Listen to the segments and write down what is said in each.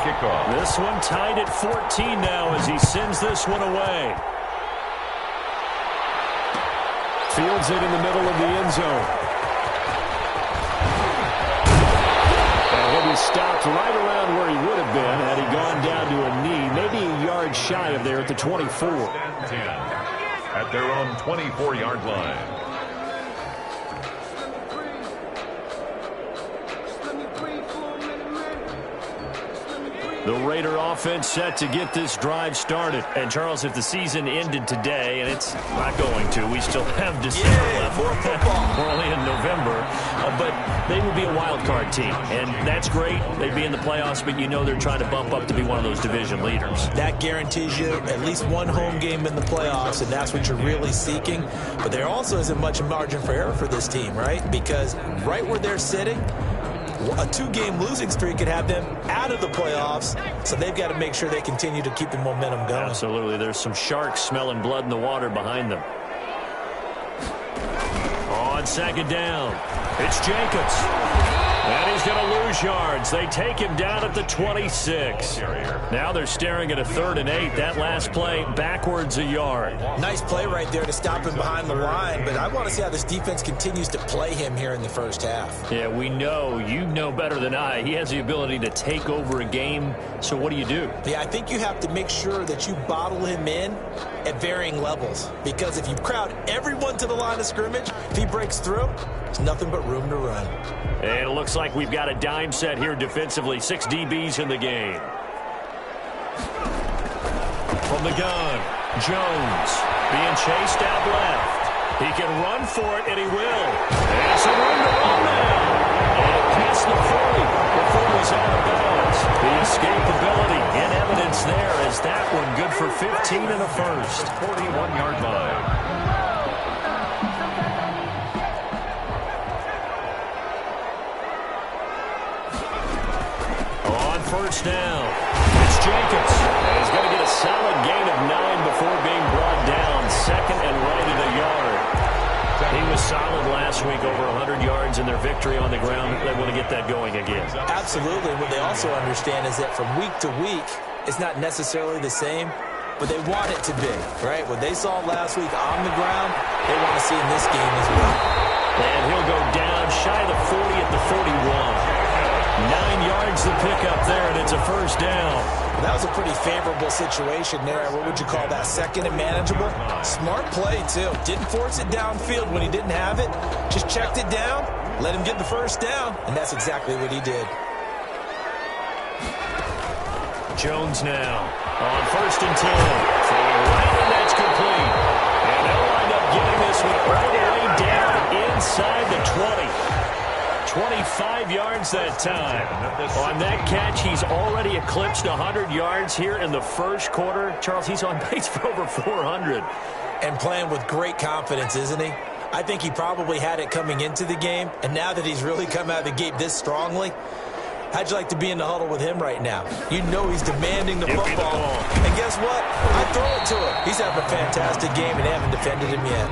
kickoff. This one tied at 14 now as he sends this one away. Fields it in the middle of the end zone. And he'll be stopped right around where he would have been had he gone down to a knee, maybe a yard shy of there at the 24. At their own 24-yard line. The Raider offense set to get this drive started. And, Charles, if the season ended today, and it's not going to, we still have December left. We're only in November. But they would be a wild card team. And that's great. They'd be in the playoffs, but you know they're trying to bump up to be one of those division leaders. That guarantees you at least one home game in the playoffs, and that's what you're really seeking. But there also isn't much margin for error for this team, right? Because right where they're sitting, a 2-game losing streak could have them out of the playoffs, so they've got to make sure they continue to keep the momentum going. Absolutely. There's some sharks smelling blood in the water behind them. On second down, it's Jacobs. And he's going to lose yards. They take him down at the 26. Now they're staring at a 3rd and 8. That last play backwards a yard. Nice play right there to stop him behind the line, but I want to see how this defense continues to play him here in the first half. Yeah, we know. You know better than I. He has the ability to take over a game, so what do you do? Yeah, I think you have to make sure that you bottle him in at varying levels, because if you crowd everyone to the line of scrimmage, if he breaks through, there's nothing but room to run. And it looks like we've got a dime set here defensively. 6 DBs in the game. From the gun, Jones being chased out left. He can run for it, and he will. And some room to run now. And past the 40 before it was out of bounds. The escapability in evidence there as that one good for 15 and a first. 41-yard line. First down. It's Jacobs. And he's going to get a solid gain of 9 before being brought down. 2nd and right at a yard. He was solid last week, over 100 yards in their victory on the ground. They want to get that going again. Absolutely. What they also understand is that from week to week, it's not necessarily the same, but they want it to be, right? What they saw last week on the ground, they want to see in this game as well. And he'll go down shy of the 40 at the 41. 9 yards to pick up there, and it's a first down. That was a pretty favorable situation there. What would you call that? 2nd and manageable? Smart play, too. Didn't force it downfield when he didn't have it. Just checked it down, let him get the first down, and that's exactly what he did. Jones now on 1st and 10. Throwing right, and that's complete. And they'll wind up getting this one all the way down inside the 20. 25 yards that time. On that catch, he's already eclipsed 100 yards here in the first quarter. Charles, he's on pace for over 400. And playing with great confidence, isn't he? I think he probably had it coming into the game, and now that he's really come out of the gate this strongly, how'd you like to be in the huddle with him right now? You know he's demanding the football. And guess what? I throw it to him. He's having a fantastic game, and they haven't defended him yet.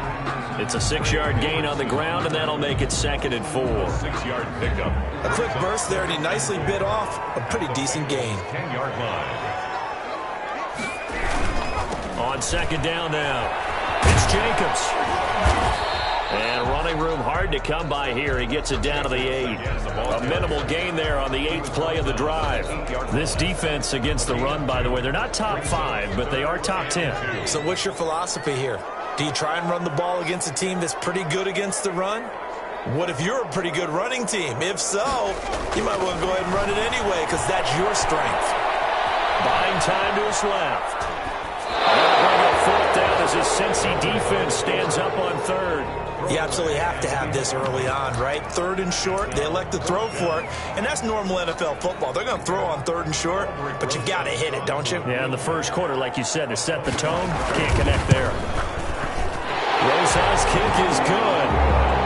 It's a 6-yard gain on the ground, and that'll make it 2nd and 4. 6-yard pickup. A quick burst there, and he nicely bit off a pretty decent gain. 10-yard line. On 2nd down now, it's Jacobs. And running room hard to come by here. He gets it down to the 8. A minimal gain there on the 8th play of the drive. This defense against the run, by the way, they're not top 5, but they are top 10. So what's your philosophy here? Do you try and run the ball against a team that's pretty good against the run? What if you're a pretty good running team? If so, you might want to go ahead and run it anyway because that's your strength. Buying time to his left. Bring up 4th down as his Cincy defense stands up on 3rd. You absolutely have to have this early on, right? 3rd and short, they elect to throw for it, and that's normal NFL football. They're going to throw on 3rd and short, but you got to hit it, don't you? Yeah, in the first quarter, like you said, to set the tone, can't connect there. Rosa's kick is good,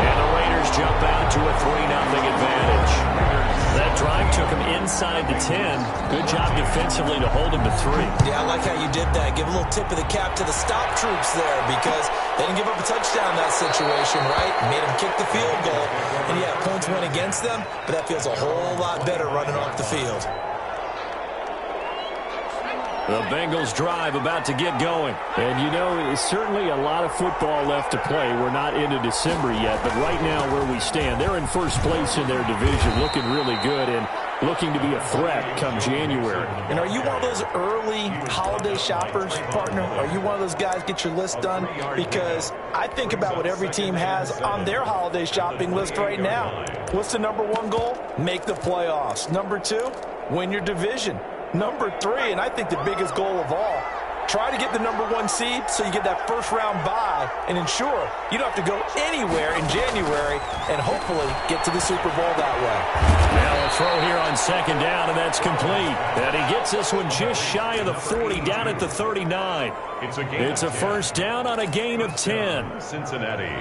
and the Raiders jump out to a 3-0 advantage. That drive took him inside the 10. Good job defensively to hold him to 3. Yeah, I like how you did that. Give a little tip of the cap to the stop troops there because they didn't give up a touchdown in that situation, right? Made them kick the field goal. And, yeah, points went against them, but that feels a whole lot better running off the field. The Bengals drive about to get going. And, you know, it's certainly a lot of football left to play. We're not into December yet, but right now where we stand, they're in first place in their division, looking really good and looking to be a threat come January. And are you one of those early holiday shoppers, partner? Are you one of those guys get your list done? Because I think about what every team has on their holiday shopping list right now. What's the number one goal? Make the playoffs. Number two, win your division. Number three, and I think the biggest goal of all, try to get the number one seed so you get that first round bye and ensure you don't have to go anywhere in January and hopefully get to the Super Bowl that way. Now a throw here on second down, and that's complete. And he gets this one just shy of the 40, down at the 39. It's a first down on a gain of 10. Cincinnati.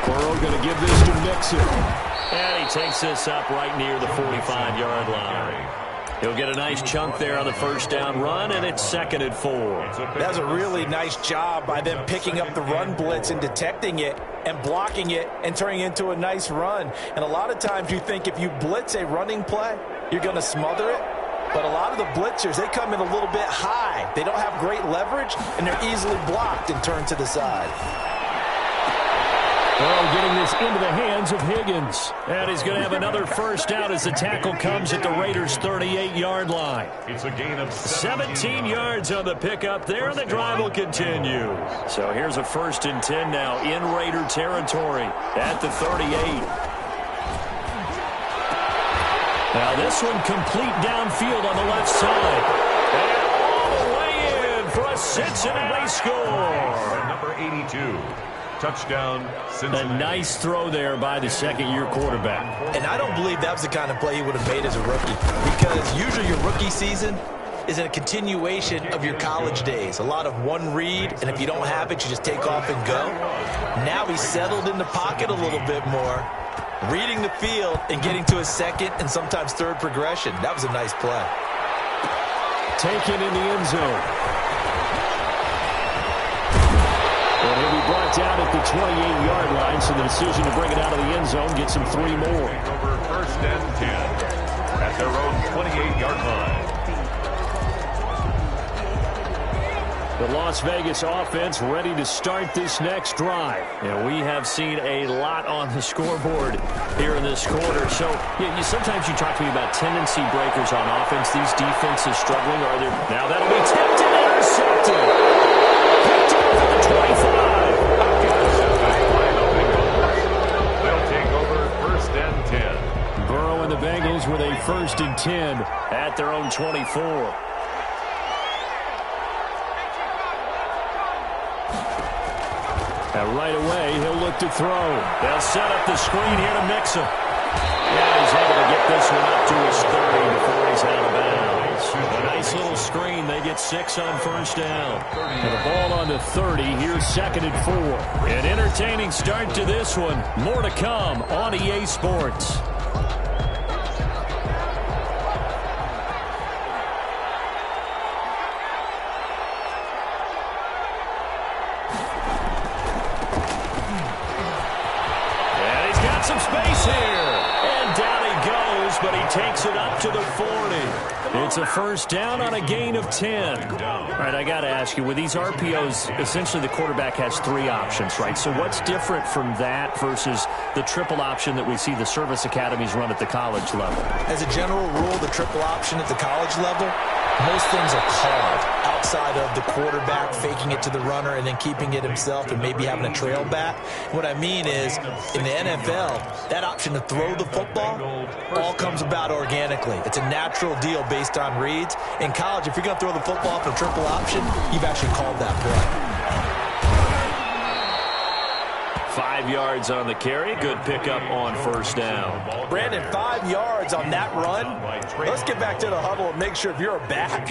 Burrow going to give this to Mixon. And he takes this up right near the 45-yard line. He'll get a nice chunk there on the first down run, and it's 2nd and 4. That's a really nice job by them picking up the run blitz and detecting it and blocking it and turning it into a nice run. And a lot of times you think if you blitz a running play, you're going to smother it. But a lot of the blitzers, they come in a little bit high. They don't have great leverage, and they're easily blocked and turned to the side. Burrow getting this into the hands of Higgins. And he's going to have another first down as the tackle comes at the Raiders' 38-yard line. It's a gain of 17 yards on the pickup there, and the drive will continue. So here's a 1st and 10 now in Raider territory at the 38. Now this one complete downfield on the left side. And all the way in for a Cincinnati score. Number 82. Touchdown, Cincinnati. A nice throw there by the second-year quarterback. And I don't believe that was the kind of play he would have made as a rookie, because usually your rookie season is a continuation of your college days. A lot of one read, and if you don't have it, you just take off and go. Now he's settled in the pocket a little bit more, reading the field and getting to his second and sometimes third progression. That was a nice play. Taken in the end zone. And he'll be brought down at the 28-yard line, so the decision to bring it out of the end zone gets him 3 more. Over 1st and 10 at their own 28-yard line. The Las Vegas offense ready to start this next drive. And we have seen a lot on the scoreboard here in this quarter. So sometimes you talk to me about tendency breakers on offense. These defenses struggling. Are there? Now that'll be tipped and intercepted. Picked up at the 25. They'll take over 1st and 10. Burrow and the Bengals with a 1st and 10 at their own 24. And right away, he'll look to throw. They'll set up the screen here to Mixon. And he's able to get this one up to his 30 before he's out of bounds. A nice little screen. They get 6 on first down. And the ball on the 30. Here's 2nd and 4. An entertaining start to this one. More to come on EA Sports. Some space here. And down he goes, but he takes it up to the 40. It's a first down on a gain of 10. All right, I got to ask you, with these RPOs, essentially the quarterback has 3 options, right? So what's different from that versus the triple option that we see the service academies run at the college level? As a general rule, the triple option at the college level, most things are called outside of the quarterback faking it to the runner and then keeping it himself and maybe having a trail back. What I mean is, in the NFL, that option to throw the football all comes about organically. It's a natural deal based on reads. In college, if you're going to throw the football for triple option, you've actually called that play. 5 yards on the carry. Good pickup on first down. Brandon, 5 yards on that run. Let's get back to the huddle and make sure if you're a back,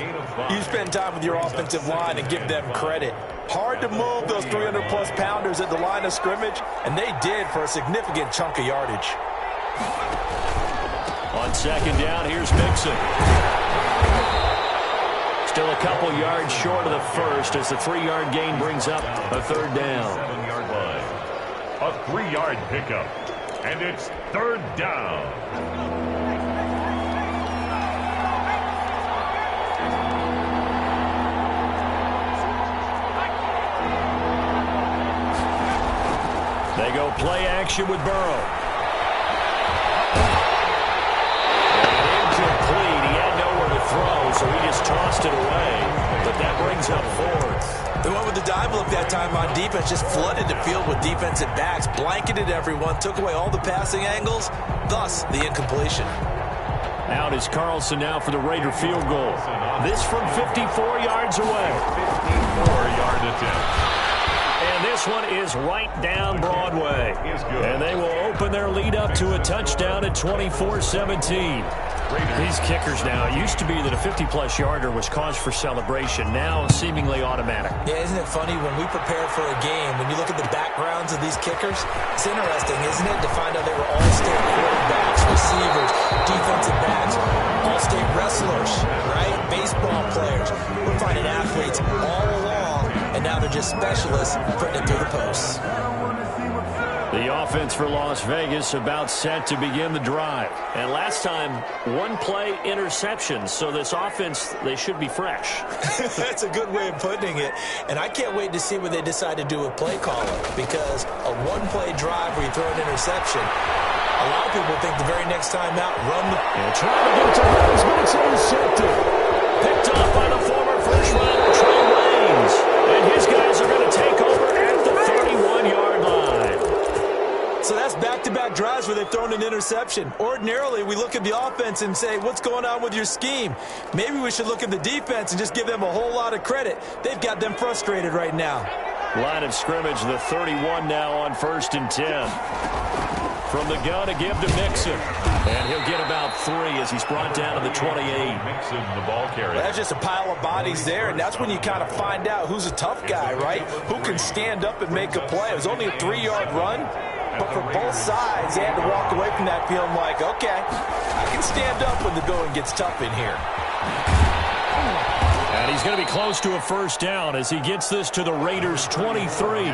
you spend time with your offensive line and give them credit. Hard to move those 300-plus pounders at the line of scrimmage, and they did for a significant chunk of yardage. On second down, here's Mixon. Still a couple yards short of the first as the 3-yard gain brings up a third down. 7-yard line. A 3-yard pickup. And it's third down. They go play action with Burrow. And incomplete. He had nowhere to throw, so he just tossed it away. But that brings up fourth. They went with the dive look that time on defense, just flooded the field with defensive backs, blanketed everyone, took away all the passing angles, thus the incompletion. Out is Carlson now for the Raider field goal. This from 54 yards away. 54-yard attempt. And this one is right down Broadway. And they will open their lead up to a touchdown at 24-17. These kickers now, it used to be that a 50-plus yarder was cause for celebration. Now seemingly automatic. Yeah, isn't it funny when we prepare for a game, when you look at the backgrounds of these kickers, it's interesting, isn't it, to find out they were all-state quarterbacks, receivers, defensive backs, all-state wrestlers, right? Baseball players. We're finding athletes all along, and now they're just specialists putting it through the posts. The offense for Las Vegas about set to begin the drive. And last time, one play interception. So this offense, they should be fresh. That's a good way of putting it. And I can't wait to see what they decide to do with play calling. Because a one-play drive where you throw an interception, a lot of people think the very next time out, run the... And trying to get to Haynes, but it's intercepted. Picked up by the former first-rounder Trey Waynes. And his guys are going to take over at the 31-yard line. So that's back-to-back drives where they've thrown an interception. Ordinarily, we look at the offense and say, what's going on with your scheme? Maybe we should look at the defense and just give them a whole lot of credit. They've got them frustrated right now. Line of scrimmage, the 31 now on 1st and 10. From the gun to give to Mixon. And he'll get about 3 as he's brought down to the 28. Mixon, the ball carrier. That's just a pile of bodies there, and that's when you kind of find out who's a tough guy, right? Who can stand up and make a play. It was only a 3-yard run, but for both sides, they had to walk away from that feeling like, okay, I can stand up when the going gets tough in here. And he's going to be close to a first down as he gets this to the Raiders' 23.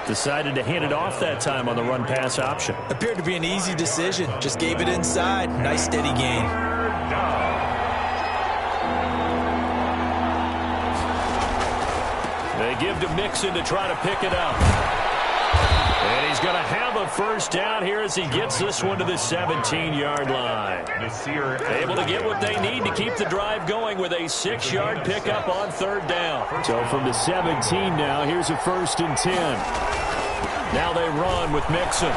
Decided to hand it off that time on the run-pass option. Appeared to be an easy decision. Just gave it inside. Nice steady gain. They give to Mixon to try to pick it up. And he's going to have a first down here as he gets this one to the 17-yard line. Able to get what they need to keep the drive going with a 6-yard pickup on 3rd down. So from the 17 now, here's a 1st and 10. Now they run with Mixon.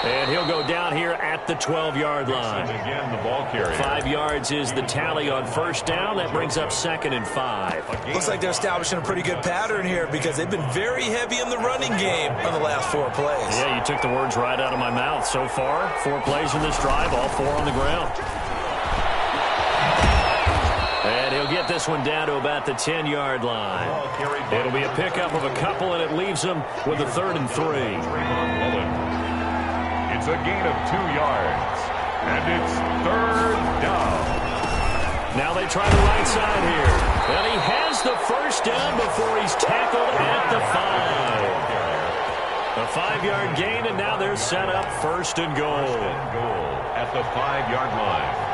And he'll go down here at the 12-yard line. Again, the ball carrier. 5 yards is the tally on 1st down. That brings up 2nd and 5. Looks like they're establishing a pretty good pattern here because they've been very heavy in the running game on the last 4 plays. Yeah, you took the words right out of my mouth. So far, 4 plays in this drive, all 4 on the ground. And he'll get this one down to about the 10-yard line. It'll be a pickup of a couple, and it leaves them with a 3rd and 3. It's a gain of 2 yards, and it's 3rd down. Now they try the right side here. And he has the first down before he's tackled at the 5. A 5-yard gain, and now they're set up 1st and goal. At the 5-yard line.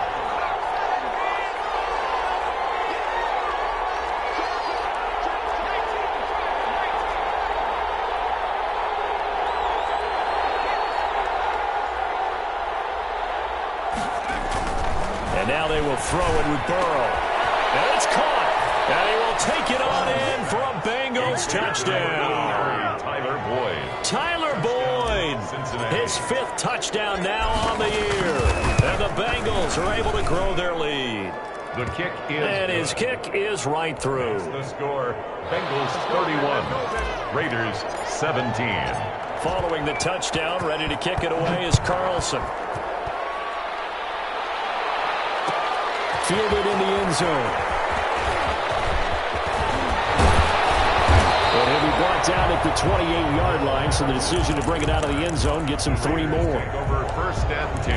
And now they will throw it with Burrow. And it's caught. And he will take it on in for a Bengals touchdown. Tyler Boyd. His 5th touchdown now on the year. And the Bengals are able to grow their lead. The kick is... And his kick is right through. The score, Bengals 31, Raiders 17. Following the touchdown, ready to kick it away is Carlson. Fielded in the end zone. And he'll be brought down at the 28-yard line, so the decision to bring it out of the end zone gets him 3 more. Over 1st and 10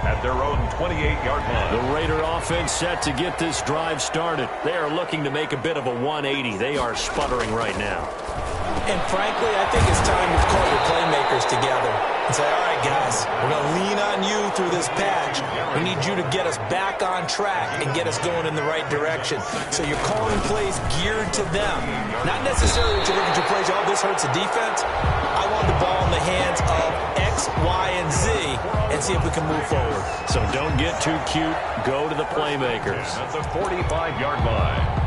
at their own 28-yard line. The Raider offense set to get this drive started. They are looking to make a bit of a 180. They are sputtering right now. And frankly, I think it's time to call your playmakers together and say, all right, guys, we're going to lean on you through this patch. We need you to get us back on track and get us going in the right direction. So you're calling plays geared to them. Not necessarily that you look at your plays, oh, this hurts the defense. I want the ball in the hands of X, Y, and Z and see if we can move forward. So don't get too cute. Go to the playmakers. At the 45-yard line.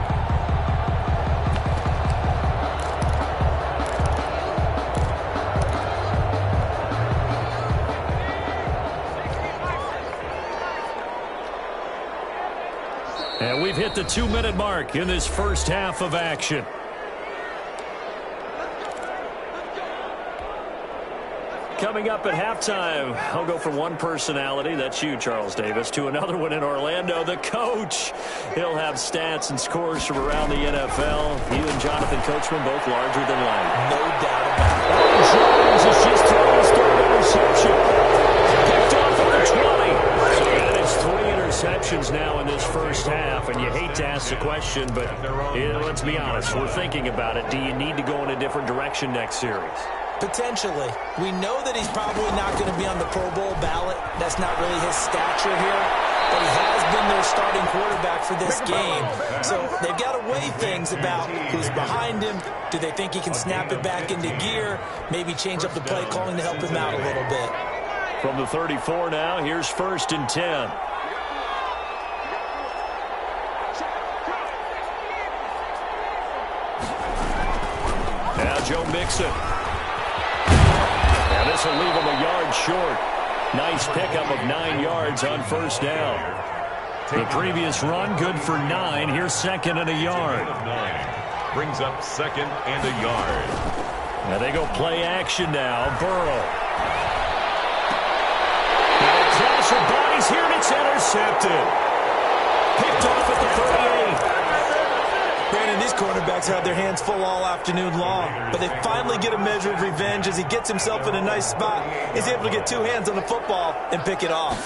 And we've hit the 2-minute mark in this first half of action. Coming up at halftime, I'll go from one personality, that's you, Charles Davis, to another one in Orlando, the coach. He'll have stats and scores from around the NFL. He and Jonathan Coachman both larger than life. No doubt about it. Jones has just thrown his third interception. Picked off at the 20. And it's 3 interceptions now in this first half, and you hate to ask the question, but let's be honest, we're thinking about it. Do you need to go in a different direction next series? Potentially. We know that he's probably not going to be on the Pro Bowl ballot. That's not really his stature here. But he has been their starting quarterback for this game. So they've got to weigh things about who's behind him. Do they think he can snap it back into gear? Maybe change up the play calling to help him out a little bit. From the 34 now, here's 1st and 10. Now Joe Mixon. Now this will leave him a yard short. Nice pickup of 9 yards on 1st down. The previous run, good for 9. Here's 2nd and a yard. Brings up 2nd and a yard. Now they go play action now. Burrow. Now they crash with bodies here, and it's intercepted. Picked off at the 38. Brandon, these cornerbacks had their hands full all afternoon long, but they finally get a measure of revenge as he gets himself in a nice spot. He's able to get 2 hands on the football and pick it off.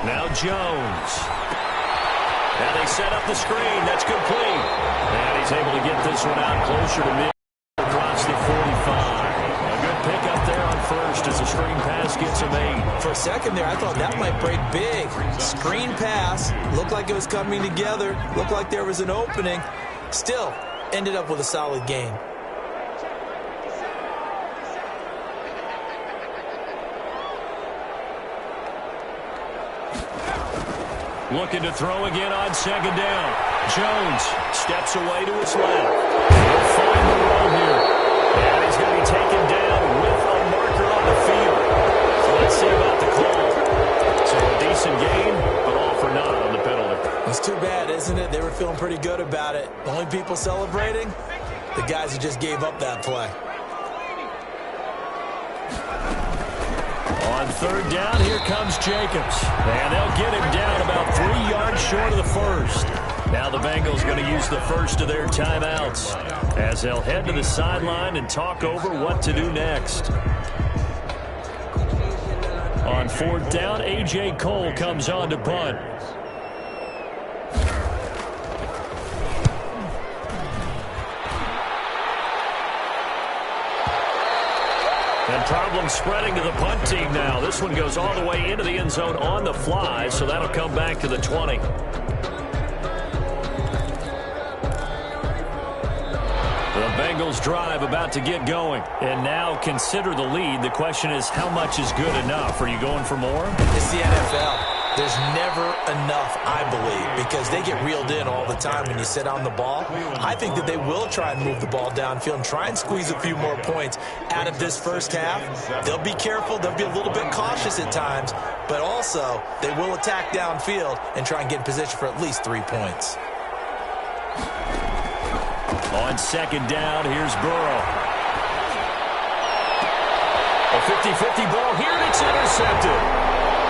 Now Jones. Now they set up the screen. That's complete. And he's able to get this one out closer to mid across the 45. A good pickup there on 1st as the screen pass gets him 8. For a second there, I thought that might break big. Screen pass. Looked like it was coming together. Looked like there was an opening. Still, ended up with a solid game. Looking to throw again on 2nd down. Jones steps away to his left. He'll find the roll here. And he's going to be taken down with a marker on the field. So let's see about the call. So a decent game, but all for naught on the penalty. It's too bad, isn't it? They were feeling pretty good about it. The only people celebrating, the guys who just gave up that play. On 3rd down, here comes Jacobs. And they'll get him down about 3 yards short of the 1st. Now the Bengals going to use the first of their timeouts as they'll head to the sideline and talk over what to do next. On 4th down, A.J. Cole comes on to punt. And problem spreading to the punt team now. This one goes all the way into the end zone on the fly, so that'll come back to the 20. The Bengals drive about to get going. And now consider the lead. The question is, how much is good enough? Are you going for more? It's the NFL. There's never enough, I believe, because they get reeled in all the time when you sit on the ball. I think that they will try and move the ball downfield and try and squeeze a few more points out of this first half. They'll be careful. They'll be a little bit cautious at times, but also they will attack downfield and try and get in position for at least 3 points. On 2nd down, here's Burrow. A 50-50 ball here, and it's intercepted.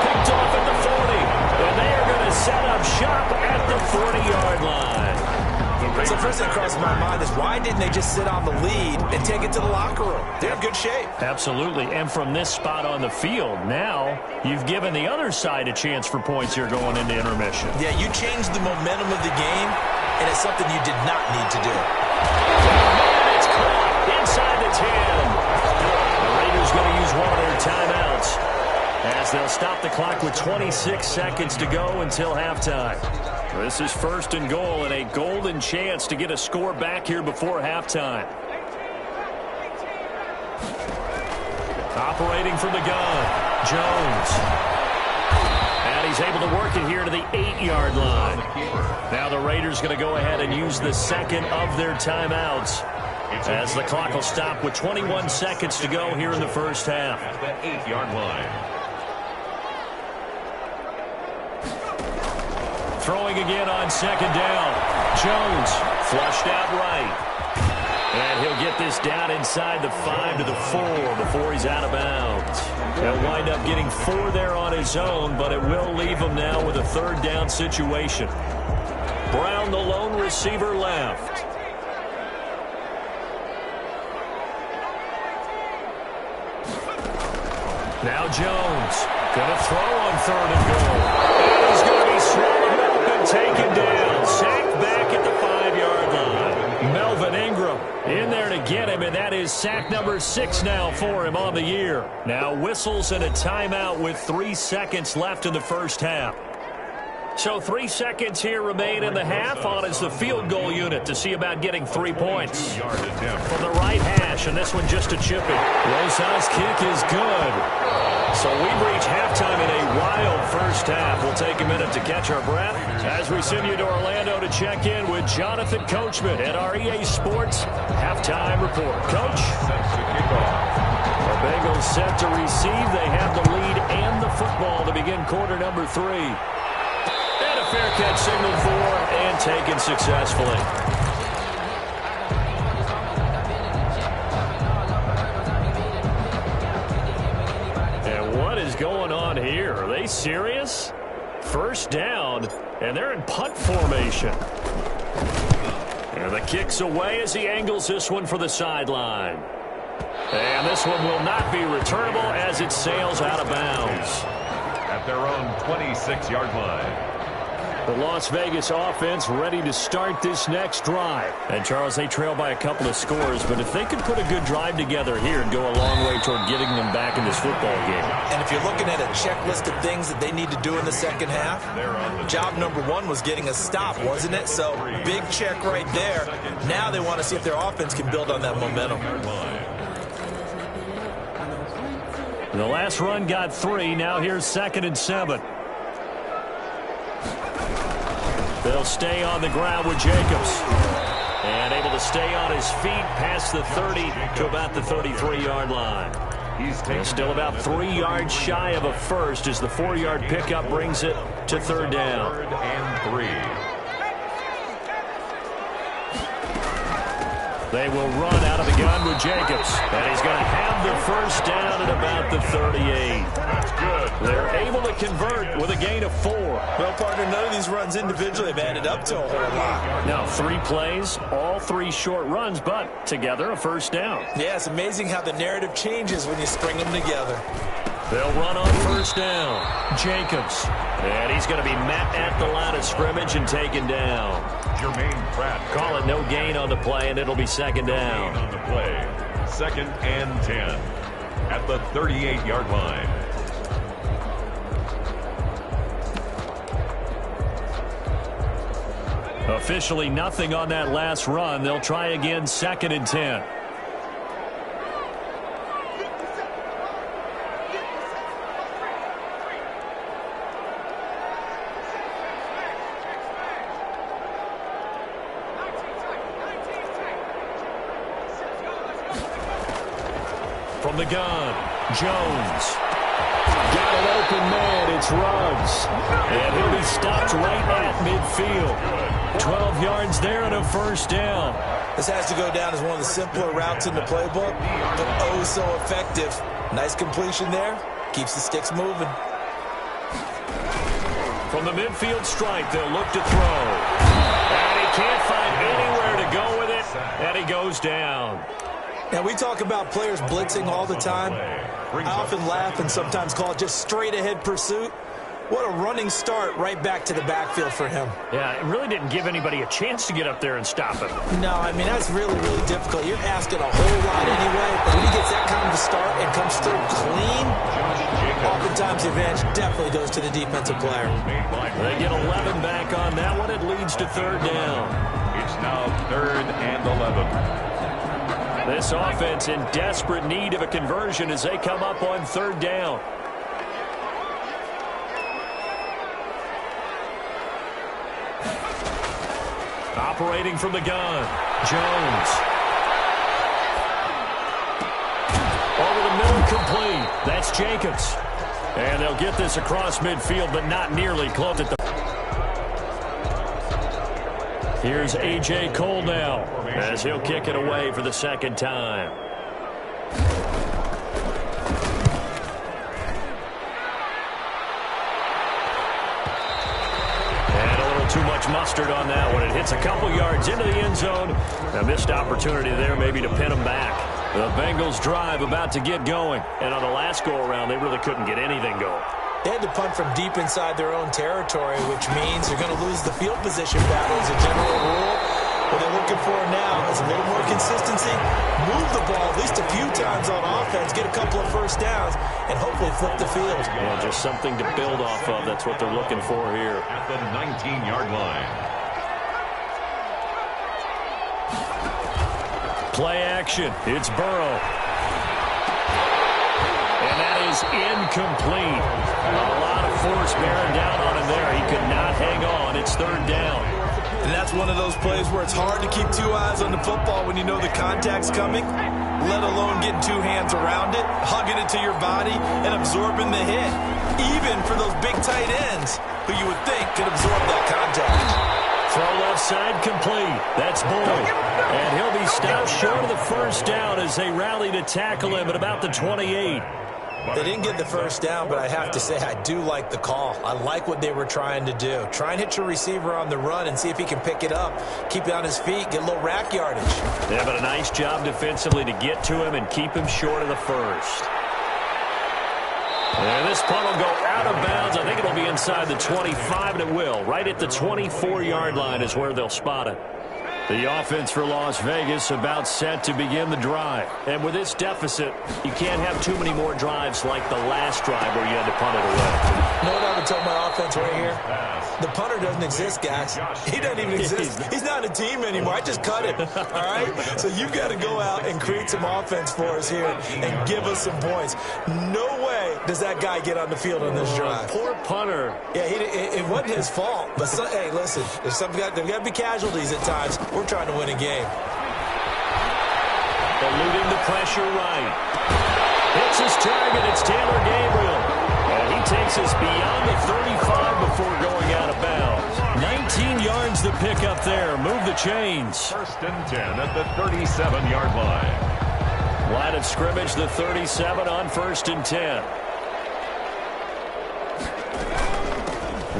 Picked off at the 40, and they are going to set up shop at the 40-yard line. So first thing that crosses my mind is, why didn't they just sit on the lead and take it to the locker room? They're in good shape. Absolutely, and from this spot on the field, now you've given the other side a chance for points here going into intermission. Yeah, you changed the momentum of the game, and it's something you did not need to do. And it's caught. they'll stop the clock with 26 seconds to go until halftime. This is 1st and goal and a golden chance to get a score back here before halftime. Operating from the gun, Jones. And he's able to work it here to the 8-yard line. Now the Raiders going to go ahead and use the second of their timeouts, as the clock will stop with 21 seconds to go here in the first half. At the 8-yard line. Throwing again on 2nd down. Jones flushed out right. And he'll get this down inside the 5 to the 4 before he's out of bounds. He'll wind up getting 4 there on his own, but it will leave him now with a 3rd down situation. Brown, the lone receiver, left. Now Jones going to throw on 3rd and goal. And he's going to be swallowed up and taken down. Sacked back at the 5-yard line. Melvin Ingram in there to get him, and that is sack number 6 now for him on the year. Now whistles and a timeout with 3 seconds left in the first half. So 3 seconds here remain in the half. On is the field goal unit to see about getting 3 points. From the right hash, and this one just a chipping. Rosas' kick is good. So we've reached halftime in a wild first half. We'll take a minute to catch our breath as we send you to Orlando to check in with Jonathan Coachman at our EA Sports Halftime Report. Coach? The Bengals set to receive. They have the lead and the football to begin quarter number 3. And a fair catch signaled for and taken successfully. And what is going on here? Are they serious? First down, and they're in punt formation. And the kick's away as he angles this one for the sideline. And this one will not be returnable as it sails out of bounds. At their own 26-yard line. The Las Vegas offense ready to start this next drive. And, Charles, they trail by a couple of scores, but if they could put a good drive together here and go a long way toward getting them back in this football game. And if you're looking at a checklist of things that they need to do in the second half, job number 1 was getting a stop, wasn't it? So, big check right there. Now they want to see if their offense can build on that momentum. The last run got 3. Now here's 2nd and 7. They'll stay on the ground with Jacobs. And able to stay on his feet past the 30 to about the 33-yard line. He's still about 3 yards shy of a first as the 4-yard pickup brings it to 3rd down. 3rd and 3. They will run out of the gun with Jacobs. And he's going to have the first down at about the 38. That's good. They're able to convert with a gain of 4. Well, partner, none of these runs individually have added up to a whole lot. Now, 3 plays, all 3 short runs, but together a first down. Yeah, it's amazing how the narrative changes when you string them together. They'll run on first down. Jacobs. And he's going to be met at the line of scrimmage and taken down. Jermaine Pratt. Call it no gain on the play, and it'll be 2nd down. On the play. 2nd and 10. At the 38-yard line. Officially nothing on that last run. They'll try again 2nd and 10. From the gun, Jones. Got an open man, it's Ruggs. And he'll be stopped right at midfield. 12 yards there and a first down. This has to go down as one of the simpler routes in the playbook, but oh so effective. Nice completion there. Keeps the sticks moving. From the midfield stripe, they'll look to throw. And he can't find anywhere to go with it, and he goes down. Now, we talk about players blitzing all the time. I often laugh and sometimes call it just straight-ahead pursuit. What a running start right back to the backfield for him. Yeah, it really didn't give anybody a chance to get up there and stop him. No, I mean, that's really, really difficult. You're asking a whole lot anyway. But when he gets that kind of a start and comes through clean, oftentimes the advantage definitely goes to the defensive player. They get 11 back on that one. It leads to third down. It's now 3rd and 11. This offense in desperate need of a conversion as they come up on third down. Operating from the gun, Jones. Over the middle, complete. That's Jacobs. And they'll get this across midfield, but not nearly close at the... Here's A.J. Cole now, as he'll kick it away for the second time. Too much mustard on that one. It hits a couple yards into the end zone. A missed opportunity there maybe to pin them back. The Bengals drive about to get going. And on the last go-around, they really couldn't get anything going. They had to punt from deep inside their own territory, which means they're going to lose the field position battle as a general rule. What they're looking for now is a little more consistency, move the ball at least a few times on offense, get a couple of first downs, and hopefully flip the field. Yeah, just something to build off of. That's what they're looking for here. At the 19-yard line. Play action. It's Burrow. And that is incomplete. A lot of force bearing down on him there. He could not hang on. It's third down. And that's one of those plays where it's hard to keep two eyes on the football when you know the contact's coming, let alone getting two hands around it, hugging it to your body, and absorbing the hit, even for those big tight ends who you would think could absorb that contact. Throw left side complete. That's Bull. And he'll be stopped short of the first down as they rally to tackle him at about the 28. They didn't get the first down, but I have to say I do like the call. I like what they were trying to do. Try and hit your receiver on the run and see if he can pick it up, keep it on his feet, get a little rack yardage. Yeah, but a nice job defensively to get to him and keep him short of the first. And this punt will go out of bounds. I think it'll be inside the 25, and it will. Right at the 24-yard line is where they'll spot it. The offense for Las Vegas about set to begin the drive. And with this deficit, you can't have too many more drives like the last drive where you had to punt it away. You know what I would tell my offense right here? The punter doesn't exist, guys. He doesn't even exist. He's not a team anymore. I just cut him. All right? So you've got to go out and create some offense for us here and give us some points. No way does that guy get on the field on this drive. Poor punter. Yeah, it wasn't his fault. But, hey, listen, there's got to be casualties at times. We're trying to win a game. Eluding the pressure right. Hits his target. It's Taylor Gabriel. And he takes us beyond the 35 before going out of bounds. 19 yards the pick up there. Move the chains. 1st and 10 at the 37-yard line. Line of scrimmage, the 37 on 1st and 10.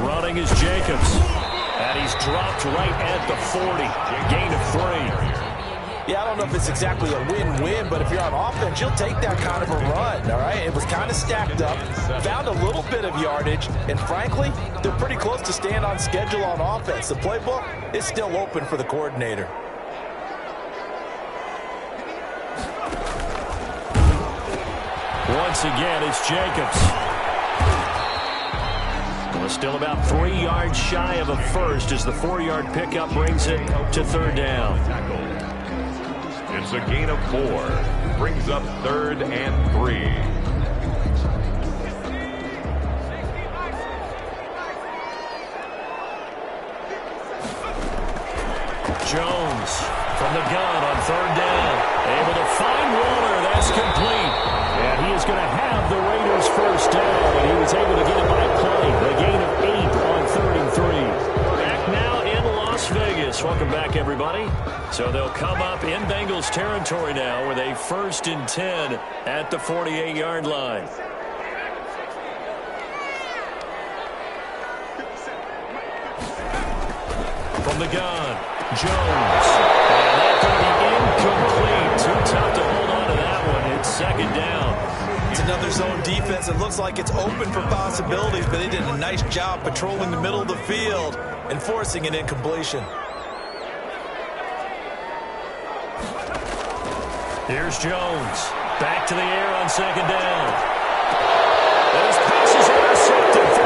Running is Jacobs. And he's dropped right at the 40. Gain of 3. Yeah, I don't know if it's exactly a win-win, but if you're on offense, you'll take that kind of a run, all right? It was kind of stacked up, found a little bit of yardage, and frankly, they're pretty close to staying on schedule on offense. The playbook is still open for the coordinator. Once again, it's Jacobs. Still about 3 yards shy of a first as the 4-yard pickup brings it to third down. It's a gain of 4. Brings up 3rd and 3. Jones from the gun on third down. Able to find Waller. That's complete. And he is going to have the Raiders first down. And he was able to get it by play. A gain of 8 on 3rd and 3. Back now in Las Vegas. Welcome back, everybody. So they'll come up in Bengals territory now with a 1st and 10 at the 48-yard line. From the gun, Jones. And that's going to be incomplete. Too tough to hold on to that one. It's 2nd down. It's another zone defense. It looks like it's open for possibilities, but they did a nice job patrolling the middle of the field and forcing an incompletion. Here's Jones. Back to the air on 2nd down. Those passes are intercepted.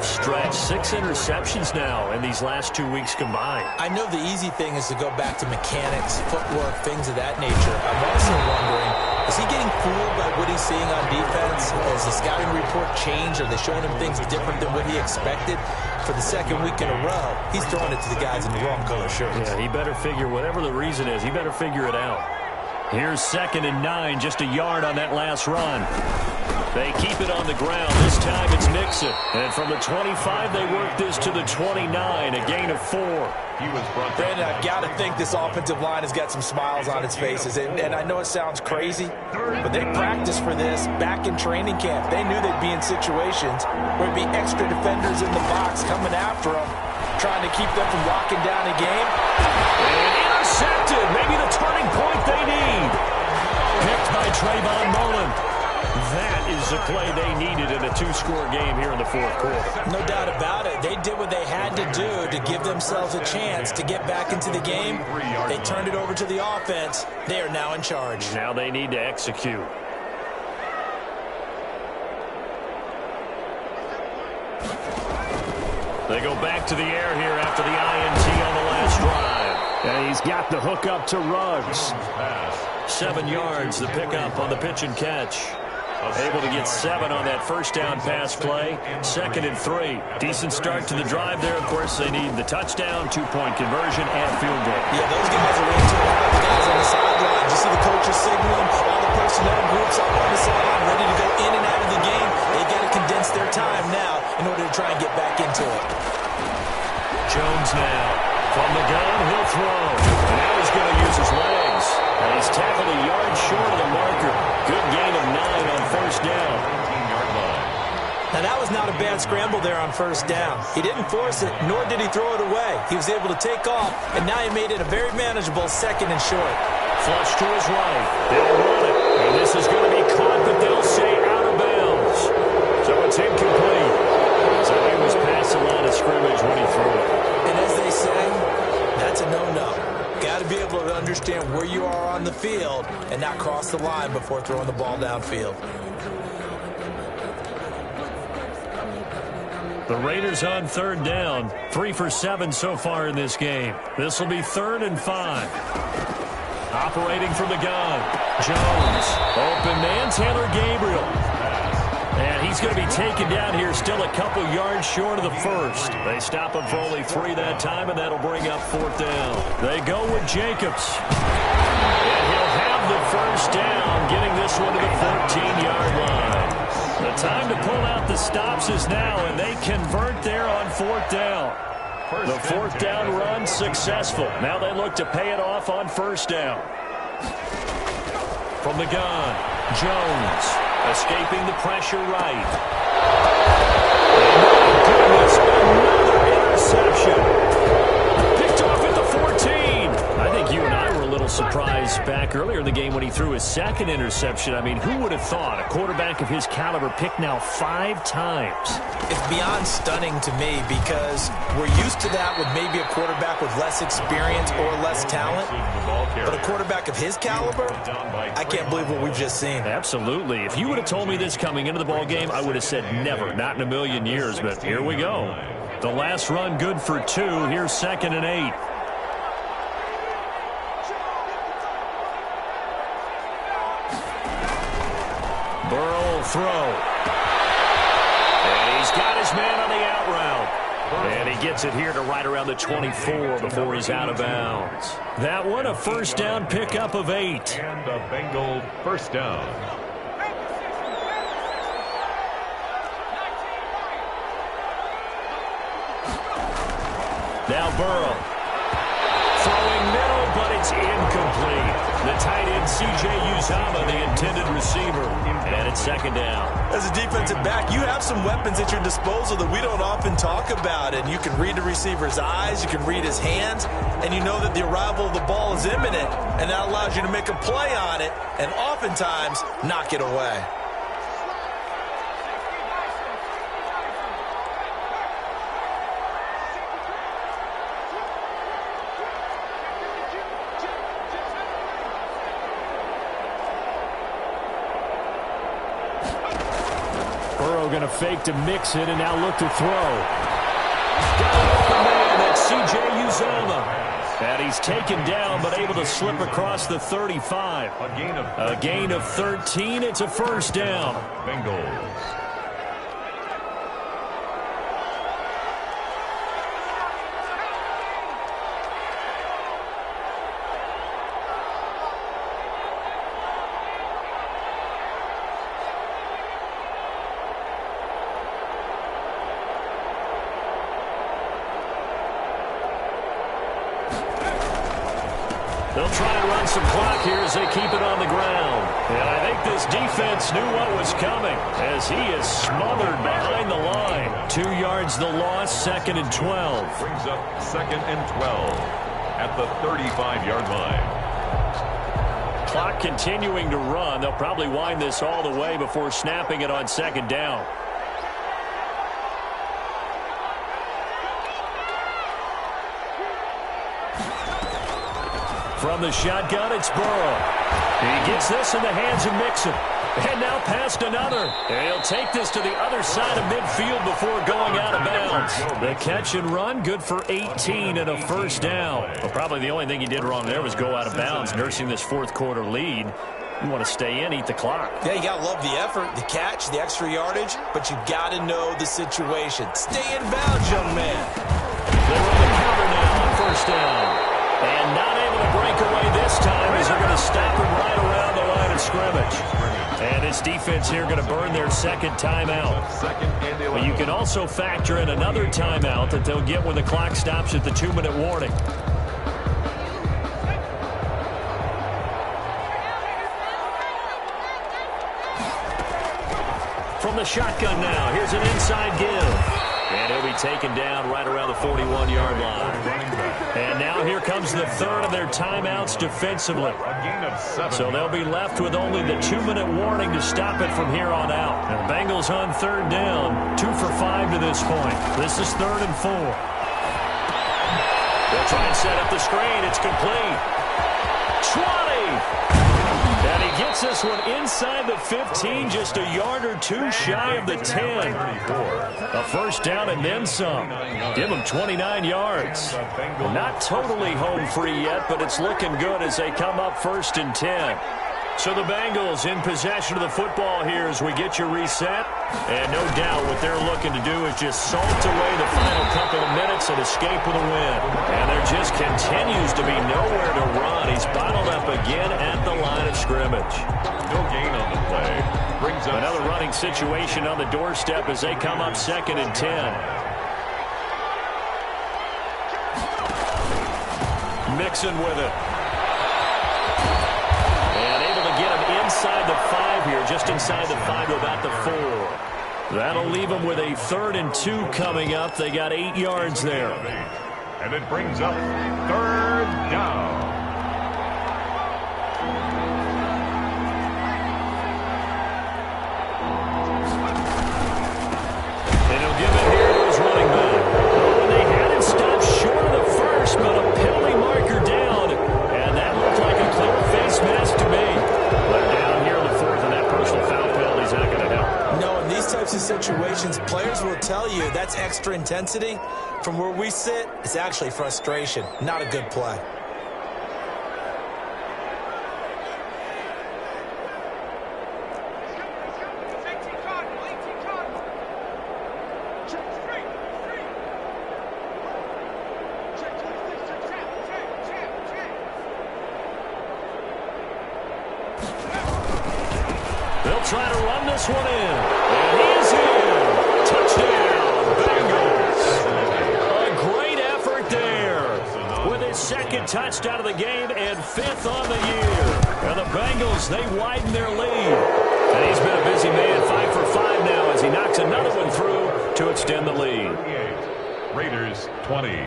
stretch. 6 interceptions now in these last 2 weeks combined. I know the easy thing is to go back to mechanics, footwork, things of that nature. I'm also wondering, is he getting fooled by what he's seeing on defense? Has the scouting report changed? Are they showing him things different than what he expected? For the second week in a row, he's throwing it to the guys in the wrong color shirts. Yeah, he better figure, whatever the reason is, he better figure it out. Here's 2nd and 9, just a yard on that last run. They keep it on the ground. This time it's Nixon. And from the 25, they work this to the 29, a gain of 4. Brandon, I've got to think this offensive line has got some smiles on its faces. And I know it sounds crazy, but they practiced for this back in training camp. They knew they'd be in situations where there'd be extra defenders in the box coming after them, trying to keep them from locking down a game. And intercepted. Maybe the turning point they need. Picked by Trayvon Mullen. That is the play they needed in a 2-score game here in the 4th quarter. No doubt about it. They did what they had to do to give themselves a chance to get back into the game. They turned it over to the offense. They are now in charge. Now they need to execute. They go back to the air here after the INT on the last drive. And he's got the hook up to Ruggs. 7 yards, the pickup on the pitch and catch. Able to get 7 on that first down pass play. 2nd and 3. Decent start to the drive there. Of course, they need the touchdown, 2-point conversion, and field goal. Yeah, those guys are into it. All the guys on the sideline. You see the coaches signaling, all the personnel groups up on the sideline ready to go in and out of the game. They got to condense their time now in order to try and get back into it. Jones now. From the gun, he'll throw. Now he's going to use his legs. And he's tackled a yard short of the marker. Good gain of 9 on first down. Now, that was not a bad scramble there on first down. He didn't force it, nor did he throw it away. He was able to take off, and now he made it a very manageable 2nd and short. Flush to his right. They'll run it. And this is going to be caught, but they'll say out of bounds. So it's incomplete. So he was past the line of scrimmage when he threw it. And as they say, that's a no-no. Got to be able to understand where you are on the field and not cross the line before throwing the ball downfield. The Raiders on 3rd down. 3 for 7 so far in this game. This will be 3rd and 5. Operating from the gun. Jones. Open man. Taylor Gabriel. And he's going to be taken down here, still a couple yards short of the first. They stop him for only 3 that time, and that'll bring up 4th down. They go with Jacobs. And he'll have the first down, getting this one to the 14-yard line. The time to pull out the stops is now, and they convert there on 4th down. The 4th down run successful. Now they look to pay it off on 1st down. From the gun, Jones. Escaping the pressure right. And my goodness, another interception. Picked off at the 14. I think you and I were a little surprised back earlier in the game when he threw his 2nd interception. I mean, who would have thought a quarterback of his caliber picked now 5 times? It's beyond stunning to me because we're used to that with maybe a quarterback with less experience or less talent. But a quarterback of his caliber, I can't believe what we've just seen. Absolutely. If you would have told me this coming into the ball game, I would have said never, not in a million years. But here we go. The last run good for 2. Here's 2nd and 8. Burrow will throw. And he's got his man on the out route. And he gets it here to right around the 24 before he's out of bounds. That one, a first down pickup of 8. And the Bengals first down. Now Burrow. Throwing middle, but it's incomplete. The tight end, C.J. Uzomah, the intended receiver. And it's 2nd down. As a defensive back, you have some weapons at your disposal that we don't often talk about. And you can read the receiver's eyes, you can read his hands, and you know that the arrival of the ball is imminent. And that allows you to make a play on it and oftentimes knock it away. going to fake to mix it and now look to throw. Got an open man. That's C.J. Uzomah. And he's taken down but able to slip across the 35. A gain of 13. It's a first down. Bengals. They'll try to run some clock here as they keep it on the ground. And I think this defense knew what was coming as he is smothered behind the line. 2 yards the loss, 2nd and 12. Brings up 2nd and 12 at the 35-yard line. Clock continuing to run. They'll probably wind this all the way before snapping it on 2nd down. From the shotgun, it's Burrow. He gets this in the hands of Mixon. And now past another. And he'll take this to the other side of midfield before going out of bounds. The catch and run, good for 18 and a first down. Well, probably the only thing he did wrong there was go out of bounds, nursing this fourth quarter lead. You want to stay in, eat the clock. Yeah, you got to love the effort, the catch, the extra yardage, but you got to know the situation. Stay in bounds, young man. They run the counter now on first down. And not able to break away this time as they're going to stop him right around the line of scrimmage. And this defense here going to burn their second timeout. But you can also factor in another timeout that they'll get when the clock stops at the 2-minute warning. From the shotgun now, here's an inside give. And he'll be taken down right around the 41-yard line. And now here comes the third of their timeouts defensively. So they'll be left with only the 2-minute warning to stop it from here on out. And the Bengals on third down, 2 for 5 to this point. This is 3rd and 4. They'll try and set up the screen. It's complete. 20! And he gets this one inside the 15, just a yard or two shy of the 10. A first down and then some. Give him 29 yards. Not totally home free yet, but it's looking good as they come up 1st and 10. So the Bengals in possession of the football here as we get you reset. And no doubt what they're looking to do is just salt away the final couple of minutes and escape with a win. And there just continues to be nowhere to run. He's bottled up again at the line of scrimmage. No gain on the play. Brings up another running situation on the doorstep as they come up 2nd and 10. Mixon with it. Inside the 5 here, just inside the 5 to about the 4. That'll leave them with a 3rd and 2 coming up. They got 8 yards there. And it brings up 3rd down. And he'll give it here to his running back. Oh, they had it stopped short of the first, but a penalty marker down. And that looked like a clear face mask to me. No, in these types of situations, players will tell you that's extra intensity. From where we sit, it's actually frustration, not a good play. They'll try to run this one in. And he's in. Touchdown, Bengals. A great effort there. With his 2nd touchdown of the game and 5th on the year. And the Bengals, they widen their lead. And he's been a busy man, 5 for 5 now as he knocks another one through to extend the lead. Raiders 20.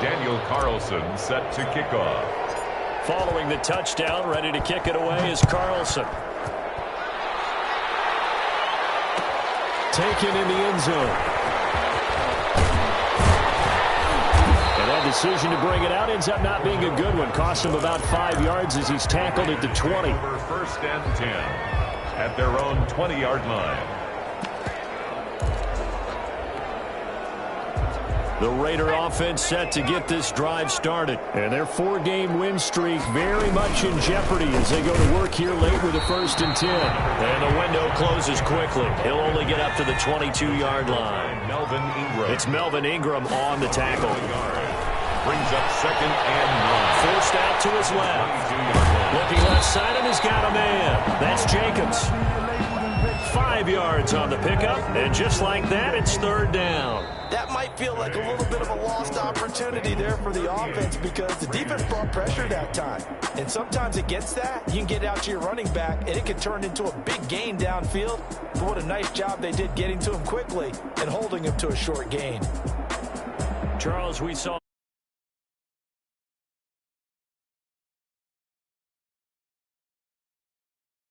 Daniel Carlson set to kick off. Following the touchdown, ready to kick it away is Carlson. Taken in the end zone. And they'll decision to bring it out ends up not being a good one. Costs him about 5 yards as he's tackled at the 20. First and 10 at their own 20-yard line. The Raider offense set to get this drive started. And their 4-game win streak very much in jeopardy as they go to work here late with a 1st and 10. And the window closes quickly. He'll only get up to the 22-yard line. Melvin Ingram. It's Melvin Ingram on the tackle. Brings up 2nd and 1. Forced out to his left. Looking left side, and he's got a man. That's Jacobs. 5 yards on the pickup, and just like that, it's 3rd down. That might feel like a little bit of a lost opportunity there for the offense because the defense brought pressure that time. And sometimes against that, you can get out to your running back, and it can turn into a big gain downfield. But what a nice job they did getting to him quickly and holding him to a short gain. Charles, we saw